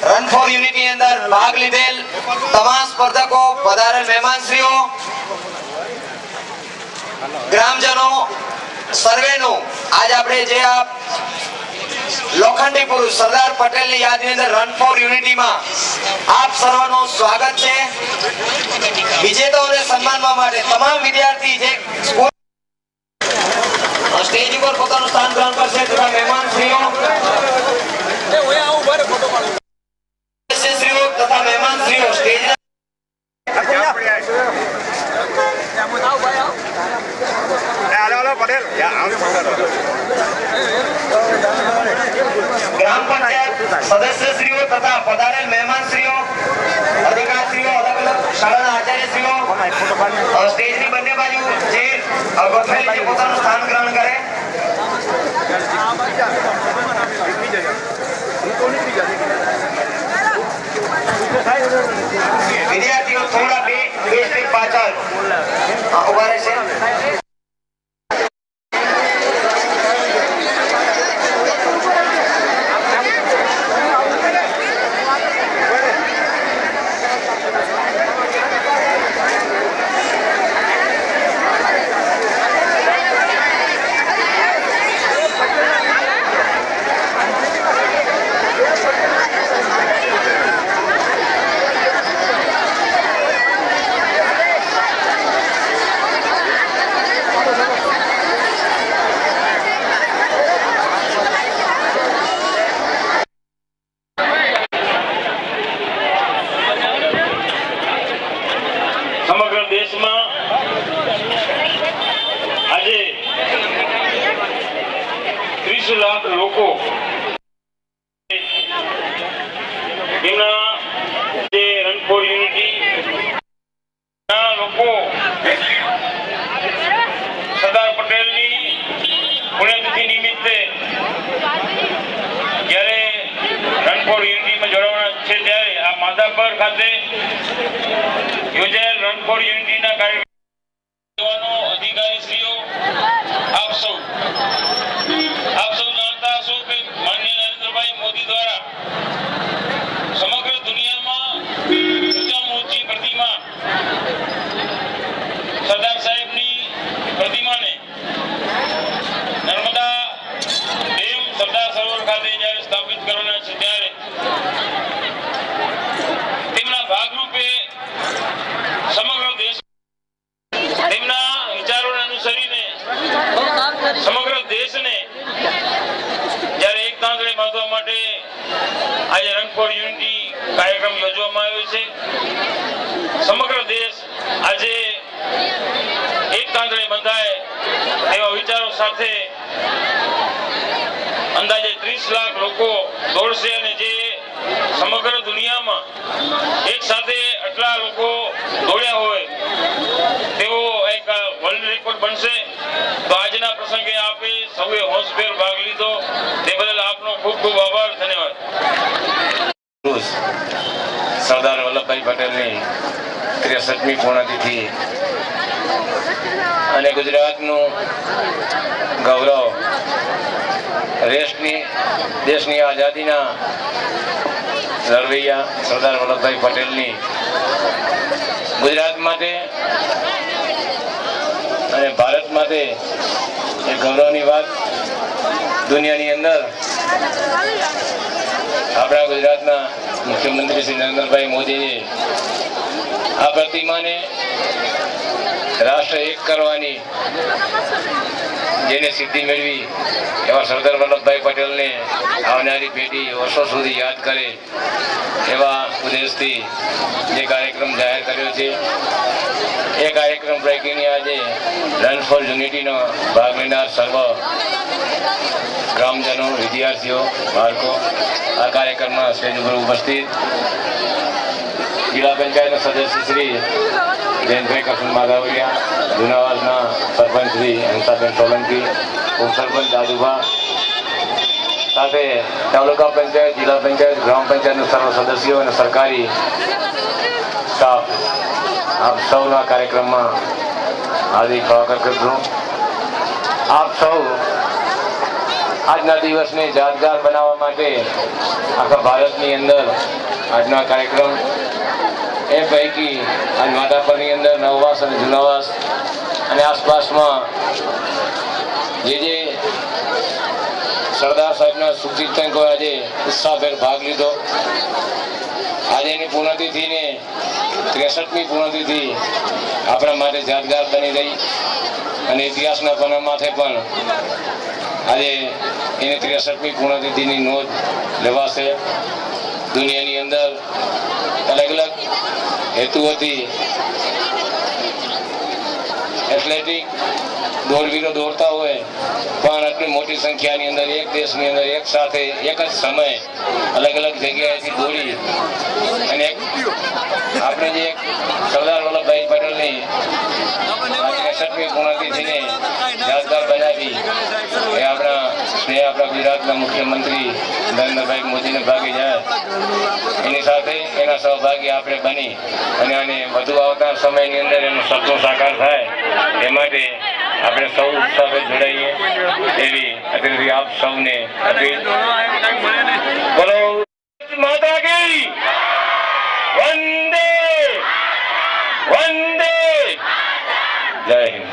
Run for unity अंदर भाग लीधेल तमाम स्पर्धकों, पधारेल मेहमानश्रीओ, ग्रामजनों सर्वेनु आज आपणे जे आ लोखंडी पुरुष सरदार पटेल ની યાદની અંદર રન ફોર યુનિટી માં આપ સર્વનું સ્વાગત છે। વિજેતાઓને સન્માનવા માટે તમામ વિદ્યાર્થી જે સ્ટેજ ઉપર પોતાનું સ્થાન ગ્રહણ કરશે તથા મહેમાનશ્રીઓ તથા મહેમાનશ્રીઓ સ્ટેજ ग्राम पंचायत सदस्यश्रीओ तथा पधारेल मेहमानश्रीओ, अधिकारीश्रीओ, अलग अलग शाळाના આચાર્યશ્રીઓ સ્ટેજની બંને બાજુ જે ગોઠવેલી છે પોતાનું સ્થાન ગ્રહણ કરે। વિદ્યાર્થીઓ થોડા બે સ્ટેપ પાછળ ઉભા રહેશે। समग्र देश में आज 30 लाख लोग run for unity Sardar Patel पुण्यतिथि निमित्ते जयरे रन फॉर यूनिटी में जोड़वाना छे त्यारे आ माधापर खाते योजाયેલ रन फॉर यूनिटी ना कार्यक्रमों अधिकारीश्रीओ आप सौ जानता हशो कि माननीय नरेंद्रभाई मोदी द्वारा समग्र दुनिया में ऊंचाમાં ऊंची प्रतिमा सरदार साहेब नी प्रतिमा ने नर्मदा डेम सरदार सरोवर खाते જ્યારે સ્થાપિત કરવાના છે ત્યારે તેમના ભાગરૂપે સમગ્ર દેશ સાથે અંદાજે 30 લાખ લોકો દોડશે અને જે સમગ્ર દુનિયામાં એક સાથે આટલા લોકો દોડ્યા હોય તેવો એક વર્લ્ડ રેકોર્ડ બનશે. તો આજના પ્રસંગે આપે સૌએ હોંશભેર ભાગ લીધો તે બદલ આપનો ખૂબ ખૂબ આભાર. ધન્યવાદ. સરદાર વલ્લભભાઈ પટેલની 63મી પૂર્ણતિથિ અને ગુજરાતનું ગૌરવ દેશની આઝાદીના લડવૈયા સરદાર વલ્લભભાઈ પટેલની ગુજરાત માટે અને ભારત માટે એ ગૌરવની વાત દુનિયાની અંદર આપણા ગુજરાતના મુખ્યમંત્રી શ્રી નરેન્દ્રભાઈ મોદીએ આ પ્રતિમાને રાષ્ટ્ર એક કરવાની જેને સિદ્ધિ મેળવી એવા સરદાર વલ્લભભાઈ પટેલને આવનારી પેઢી વર્ષો સુધી યાદ કરે એવા ઉદ્દેશથી જે કાર્યક્રમ જાહેર કર્યો છે એ કાર્યક્રમ પૈકીની આજે રન ફોર યુનિટીનો ભાગ લેનાર સર્વ ગ્રામજનો, વિદ્યાર્થીઓ, બાળકો આ કાર્યક્રમમાં સ્ટેજ ઉપર ઉપસ્થિત જિલ્લા પંચાયતના સદસ્ય શ્રી જયંતભાઈ કૃષ્ણ માધાવરિયા, જુનાવાસના સરપંચ શ્રી હંસાબેન સોલંકી, ઉપસરપંચ દાદુભા સાથે તાલુકા પંચાયત, જિલ્લા પંચાયત, ગ્રામ પંચાયતના સર્વ સદસ્યો અને સરકારી સ્ટાફ આપ સૌના કાર્યક્રમમાં હાર્દિક સ્વાગત કરું. આપ સૌ આજના દિવસને યાદગાર બનાવવા માટે આખા ભારતની અંદર આજનો કાર્યક્રમ એ પૈકી આજ માધાપરની અંદર નવવાસ અને જુનાવાસ અને આસપાસમાં જે સરદાર સાહેબના સુચિંતકો આજે ઉત્સાહભેર ભાગ લીધો. આજે એની પૂર્ણતિથિને 63મી પૂર્ણતિથિ આપણા માટે યાદગાર બની રહી અને ઇતિહાસના પન્ના માથે પણ આજે એની 63મી પૂર્ણતિથિની નોંધ લેવાશે. દુનિયાની અંદર અલગ અલગ હેતુઓથી એથ્લેટિક દોડવીરો દોડતા હોય પણ આટલી મોટી સંખ્યાની અંદર એક દેશની અંદર એક સાથે એક જ સમય અલગ અલગ જગ્યાએથી દોડી અને આપણે જે સરદાર વલ્લભભાઈ પટેલની 63મી પૂર્ણતિથિને યાદગાર બનાવી એ આપણા ગુજરાતના મુખ્યમંત્રી નરેન્દ્રભાઈ મોદીને ભાગી જાય એની સાથે એના સહભાગી આપણે બની અને આને વધુ આવતા સમયની અંદર એનું સપનું સાકાર થાય એ માટે આપણે સૌ ઉત્સાહે જોડાઈએ એવી અત્યારે આપ સૌને અપીલ. બોલો માતા કી વંદે વંદે. જય હિન્દ.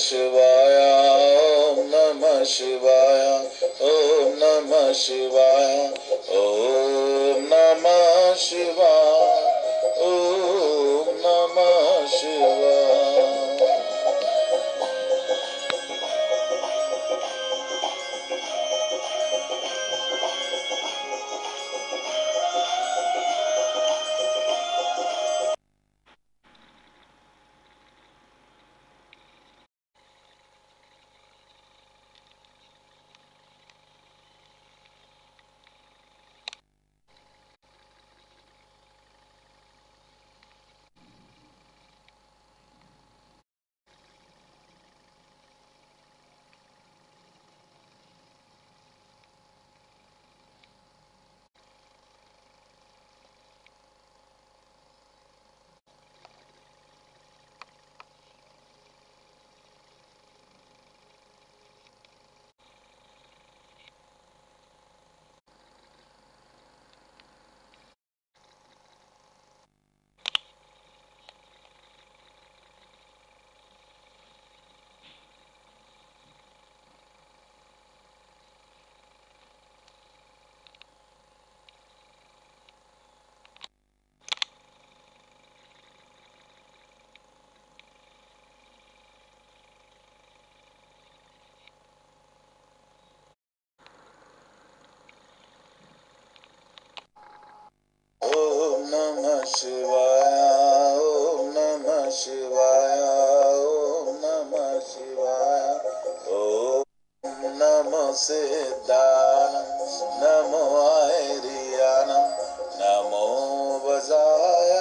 शिवाय ओम नमः शिवाय ओम नमः शिवाय ओम नमः शिवाय ओम नमः शिवाय. शिवाय ओम नमः शिवाय ओम नमः शिवाय ओम नमो सिद्धानम नमो ऐरियानम नमो वजाय